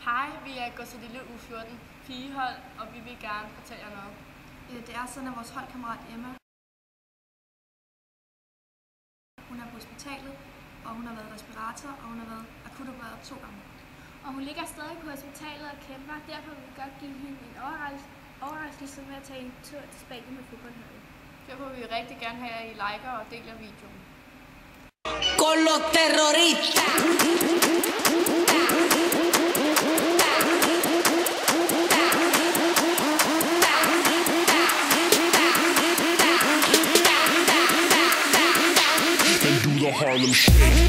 Hej, vi er Gåsedille U14 pigehold, og vi vil gerne fortælle jer noget. Det er sådan, at vores holdkammerat Emma, hun er på hospitalet, og hun har været respirator, og hun har været akutopereret 2 gange. Og hun ligger stadig på hospitalet og kæmper, derfor vil vi godt give hende en overraskelse med at tage en tur til Spanien med fodboldholdet. Derfor vil vi rigtig gerne have, at I liker og deler videoen. Con los terroristas. And do the Harlem Shake.